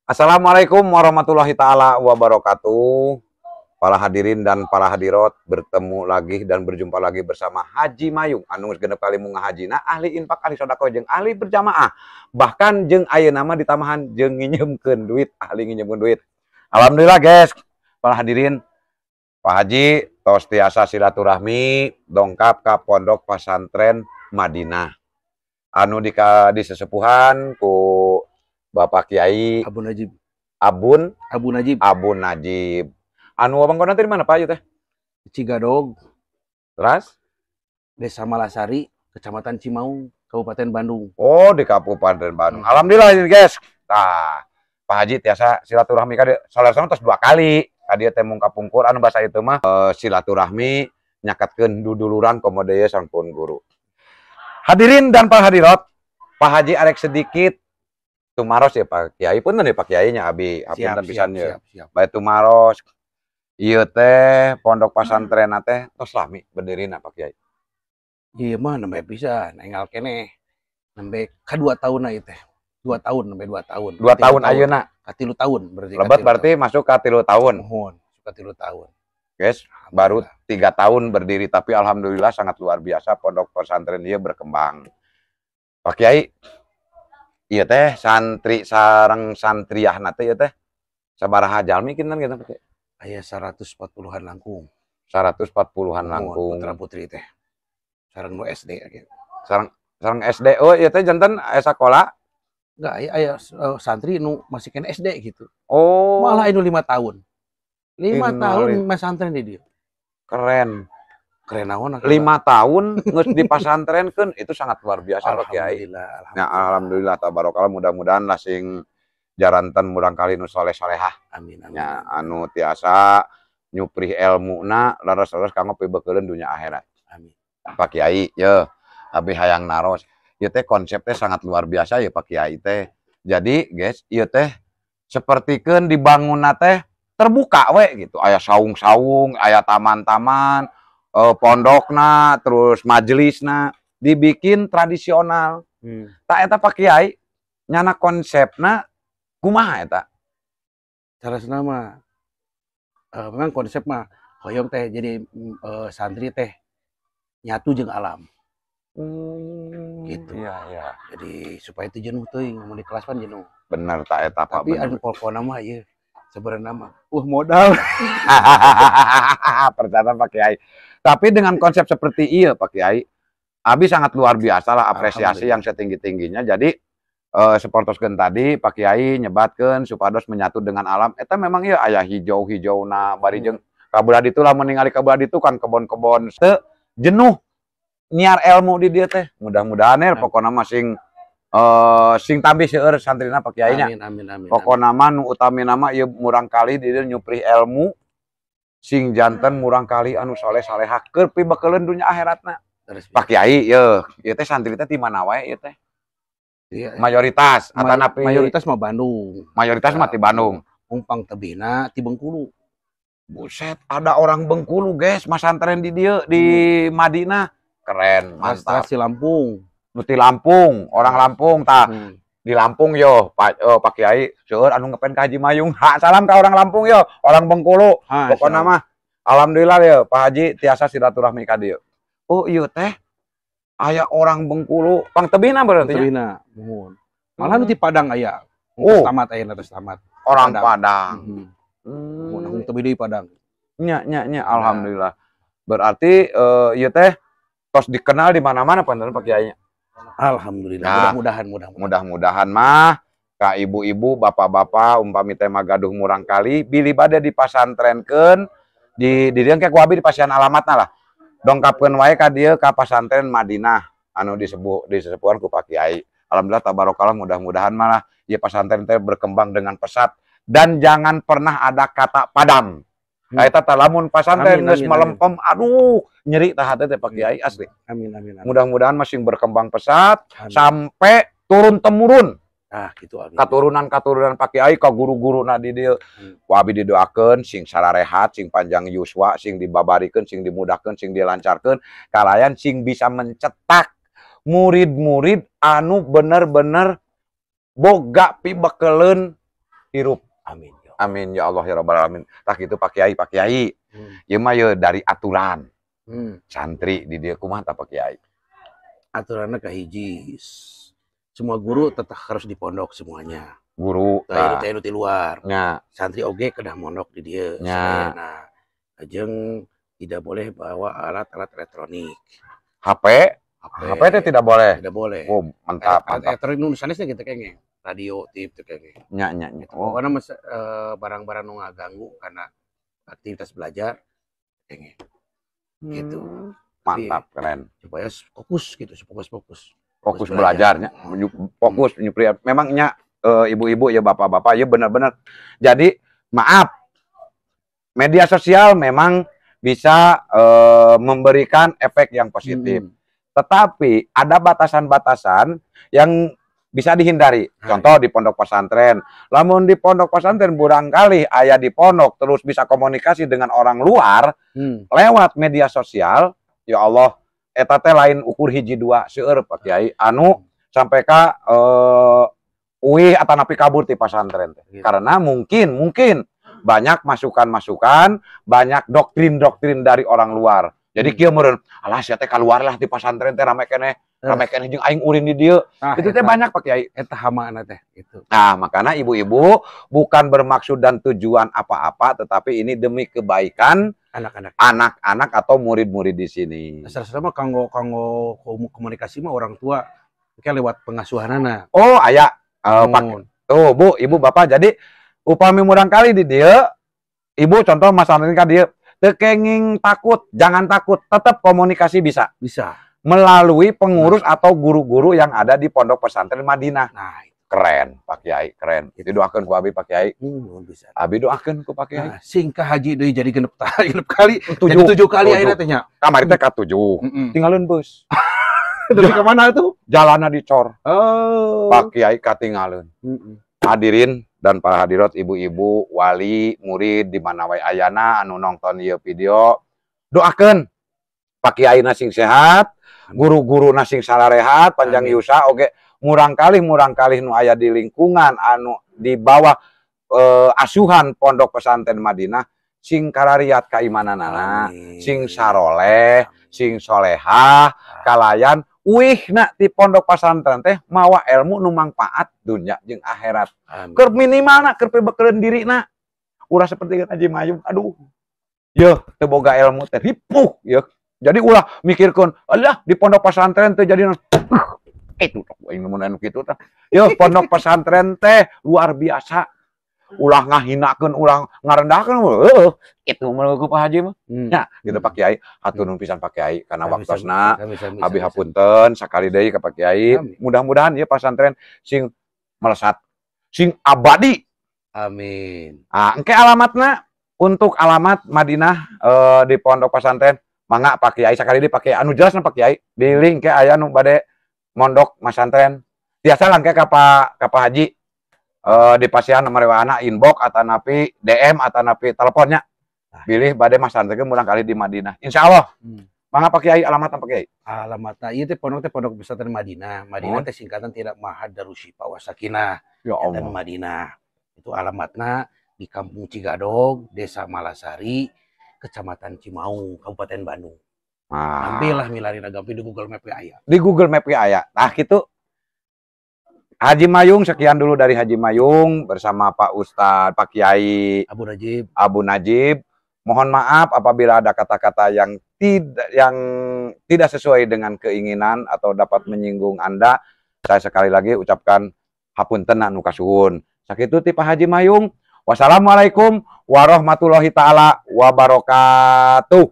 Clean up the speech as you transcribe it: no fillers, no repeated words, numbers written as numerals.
Assalamualaikum warahmatullahi taala wabarakatuh. Para hadirin dan para hadirat, bertemu lagi dan berjumpa lagi bersama Haji Mayung anu genep kali munggah hajina, ahli infak, ahli sodako, jeung ahli berjamaah. Bahkan jeung ayeuna mah ditamahan jeung nginjemkeun duit, ahli nginjemkeun duit. Alhamdulillah guys, para hadirin, Pak Haji tos tiasa silaturahmi dongkap ka Pondok Pesantren Madinah. Anu di sesepuhan ku Bapak Kiai Abu Najib. Abun Abu Najib. Abun Najib. Anu abangkona teh di mana Pak Ayu teh? Cigadog, Teras? Desa Malasari, Kecamatan Cimaung, Kabupaten Bandung. Oh, di Kabupaten Bandung. Alhamdulillah ini guys. Nah, Pak Haji tiasa silaturahmi ka dieu. Salasana tos 2 kali. Ka dieu teh mungkap-pungkur anu basa itu mah silaturahmi nyakatkeun duduluran komodeye sampun guru. Hadirin dan para hadirat, Pak Haji arek sedikit tumaros ya Pak Kiai, punten ya Pak Kiai nya abi apunten pisan ya. Bae tumaros. Ieu teh pondok pesantren teh tos lami berdirinya Pak Kiai. Iya mah nembe pisan, enggal keneh. Nembe ka 2 tahun ieu teh. 2 tahun, nembe 2 tahun. 2 tahun ayeuna. Ka 3 tahun berarti. Lebat berarti masuk ke 3 tahun. Mohon, ka 3 tahun. Guys, baru 3 tahun berdiri tapi alhamdulillah sangat luar biasa pondok pesantren ieu berkembang. Pak Kiai, ieu teh santri sareng santriahna teh ieu teh sabaraha jalmi kinten gitu Pak Kiai? Aya 140-an langkung. 140-an langkung. Putra putri teh. Sareng nu SD gitu. Sareng SD. Oh, ieu teh janten aya sakola? Enggak, aya santri nu masih kena SD gitu. Oh. Malah anu 5 tahun. 5 tahun pesantren di dieu. Keren. Keren naon? 5 tahun geus dipasantrenkeun itu sangat luar biasa Pak Kiai. Alhamdulillah. Nah, alhamdulillah tabarakallah mudah-mudahan lah sing jaranten murang kali nu soleh-solehah. Amin, amin. Ya, anu tiasa nyuprih ilmuna laras-laras kanggo pibeukeun dunya akhirat. Amin. Pak Kiai, ye, abi hayang naros. Ieu teh konsepnya sangat luar biasa ya Pak Kiai teh. Jadi, guys, ieu teh sapertikeun dibangunna teh terbuka we gitu. Aya saung-saung, aya taman-taman, pondokna, terus majelisna dibikin tradisional. Tak eta Pak Kiai, nyana konsepna kumaha eta? Carasna mah memang konsep mah hoyong teh jadi santri teh nyatu jeung alam. Gitu. Iya. Jadi supaya teu jenuh teuing mun di kelas pan jenuh. Bener tak eta Pak. Tapi anu pokona mah ieu sebenarnya mah modal. Percaya Pak Kiai. Tapi dengan konsep seperti iya Pak Kiai, abi sangat luar biasa lah apresiasi yang setinggi-tingginya. Jadi seportoskeun tadi Pak Kiai nyebatkeun supados menyatu dengan alam. Eta memang ieu aya hijau-hijauna bari jeung kabelah ditu lamun ningali kabelah ditu kan kebon-kebon teu jenuh nyiar ilmu di dieu teh. Mudah-mudahan pokona mah sing tambih seueur santrina Pak Kiai nya. Amin. Pokona mah nu utamina mah ieu murang kali di dieu nyuprih ilmu sing janten murang kali anu soleh salehah keur pibeukeun dunya akhiratna. Pak Kiai ieu teh santri teh di mana wae ieu teh? Mayoritas mayoritas mah Bandung. Mayoritas mah di Bandung. Umpang tebihna ti Bengkulu. Buset, ada orang Bengkulu, guys, masantren di dieu di Madinah. Keren, mantap. Asli Lampung. Nuti Lampung, orang Lampung tah. Di Lampung yo, Pak Kiai, seueur anu ngepen ka Haji Mayung. Salam ka orang Lampung yo, orang Bengkulu. Pokona mah alhamdulillah yo, Pak Haji tiasa silaturahmi ka dieu. Oh, ieu teh aya orang Bengkulu, pang tebihna berarti nya. Tebihna, mohon. Malah nu ti Padang aya. Tamat aya terus tamat. Orang Padang. Mun tebih deui Padang. Nya, alhamdulillah. Berarti ieu teh tos dikenal di mana-mana panten Pak Kiai. Alhamdulillah. Nah, mudah-mudahan mah ka ibu-ibu, bapak-bapak umpami teh magaduh murang kali bilih bade dipasantrenkeun di dieu ke ku abi dipasihan alamatna lah. Dongkapkeun wae ka dieu ka pesantren Madinah anu disepuhan ku Pak Kiai. Alhamdulillah tabarakallah mudah-mudahan malah ieu pesantren teh berkembang dengan pesat dan jangan pernah ada kata padam. Eta tah lamun pesantren geus melempem, aduh nyeri tah hate teh Pak Kiai asli. Amin. Mudah-mudahan masih berkembang pesat sampai turun temurun. Ah, gitu abi. Katurunan Pak Kiai ka guru-guruna di dieu. Ku abi didoakeun sing sararehat, sing panjang yuswa, sing dibabarikeun, sing dimudahkeun, sing dilancarkeun, kalayan sing bisa mencetak murid-murid anu bener-bener boga pibekeleun hirup. Amin. Amin ya Allah ya rabbal alamin. Tah kitu Pak Kiai, Pak Kiai. Ieu mah ye dari aturan. Santri di dieu kumaha tah Pak Kiai? Aturanna kahiji. Semua guru tetap harus di pondok semuanya. Guru tah anu di luar. Nya. Santri oge kedah mondok di dieu. Nya. Nah, ajeng tidak boleh bawa alat-alat elektronik. HP teh tidak boleh. Tidak boleh. Oh, mantap. Elektronik nu sanesna gitu kayaknya. Radio, tip itu kayaknya. Nya. Oh. Pokoknya barang-barang nu ngaganggu karena aktivitas belajar kayaknya. Gitu. Mantap, keren. Supaya fokus gitu, fokus belajarnya, fokus nyupri. Memangnya ibu-ibu ya bapak-bapak ya benar-benar. Jadi maaf, media sosial memang bisa memberikan efek yang positif. Tetapi ada batasan-batasan yang bisa dihindari. Contoh di pondok pesantren. Lamun di pondok pesantren barangkali aya di pondok terus bisa komunikasi dengan orang luar lewat media sosial. Ya Allah, eta teh lain ukur hiji dua seueur Pak Kiai anu sampai ka uih atanapi kabur ti pesantren teh. Gitu. Karena mungkin banyak masukan-masukan, banyak doktrin-doktrin dari orang luar. Jadi kieu meureun, alah sia teh kaluar lah ti pesantren teh rame keneh jeung aing urin di dieu. Itu teh banyak Pak Kiai. Eta hamana teh itu. Nah, makanya ibu-ibu bukan bermaksud dan tujuan apa-apa, tetapi ini demi kebaikan anak-anak atau murid-murid di sini. Asal-asal mah kanggo komunikasi mah orang tua kayak lewat pengasuhanana. Oh, aya Pak. Tuh, Bu, Ibu, Bapak. Jadi upami murang kali di dieu, Ibu contoh masalah ka dieu teu kenging takut, jangan takut, tetap komunikasi bisa. Melalui pengurus atau guru-guru yang ada di Pondok Pesantren Madinah. Nah, keren Pak Kiai, keren. Itu doakeun ku abi Pak Kiai. Bisa. Abi doakeun ku Pak Kiai. Nah, singkah haji deui jadi genep kali. Jadi 7 kali ayeuna teh nya. Kamari teh ka 7. Tinggalin bus. Dari ke mana tuh? Jalanna dicor. Oh. Pak Kiai katinggalin. Hadirin dan para hadirat, ibu-ibu, wali, murid di mana wae ayana anu nonton ieu video, doakeun Pak Kiai sing sehat, guru-guru sing sararehat, panjang yusa oge, murang kalih nu aya di lingkungan anu di bawah asuhan Pondok Pesantren Madinah sing karariat kaimananana, sing saroleh, sing solehah, kalayan uihna di pondok pesantren teh mawa ilmu nu mangpaat dunya jeung akhirat. Keur minimalna keur pibekeun dirina. Ulah seperti Haji Mayung, aduh. Yeuh, teu boga ilmu teh ripuh yeuh. Jadi ulah mikirkeun, alah di pondok pesantren teh jadi itu aing mun anu kitu tah. Yeuh, pondok pesantren teh luar biasa. Ulah ngahinakeun, ulah ngarendahkeun, kitu mah ku Pak Haji mah. Nya, gitu Pak Kiai, hatur nuhun pisan Pak Kiai karena waktosna. Abi hapunten sakali deui ka Pak Kiai. Mudah-mudahan ieu pesantren sing melesat, sing abadi. Amin. Ah, engke alamatna untuk alamat Madinah di pondok pesantren. Mangga Pak Kiai sakali deui Pak Kiai anu jelasna Pak Kiai. Di link ke aya nu bade mondok pesantren. Tiasa langke ka Pak Haji. Di pasian nomor WA inbox atau napi DM atau napi teleponnya pilih bade mas santri murang kali di Madinah insya Allah. Mangga Pak Kiai alamat Pak Kiai? Alamatna ieu teh pondok pesantren Madinah. Madinah teh singkatan tidak Mahad Darushifa Wasakinah. Ya Allah. Dan Madinah. Itu alamatna di Kampung Cigadog, Desa Malasari, Kecamatan Cimaung, Kabupaten Bandung. Ambillah milarina gampi di Google Map aya. Di Google Map aya. Nah, gitu. Haji Mayung, sekian dulu dari Haji Mayung bersama Pak Ustadz, Pak Kiai Abu Najib. Mohon maaf apabila ada kata-kata yang tidak sesuai dengan keinginan atau dapat menyinggung Anda. Saya sekali lagi ucapkan hapunten nu kasuhun. Sakitu ti Pak Haji Mayung. Wassalamualaikum warahmatullahi taala wabarakatuh.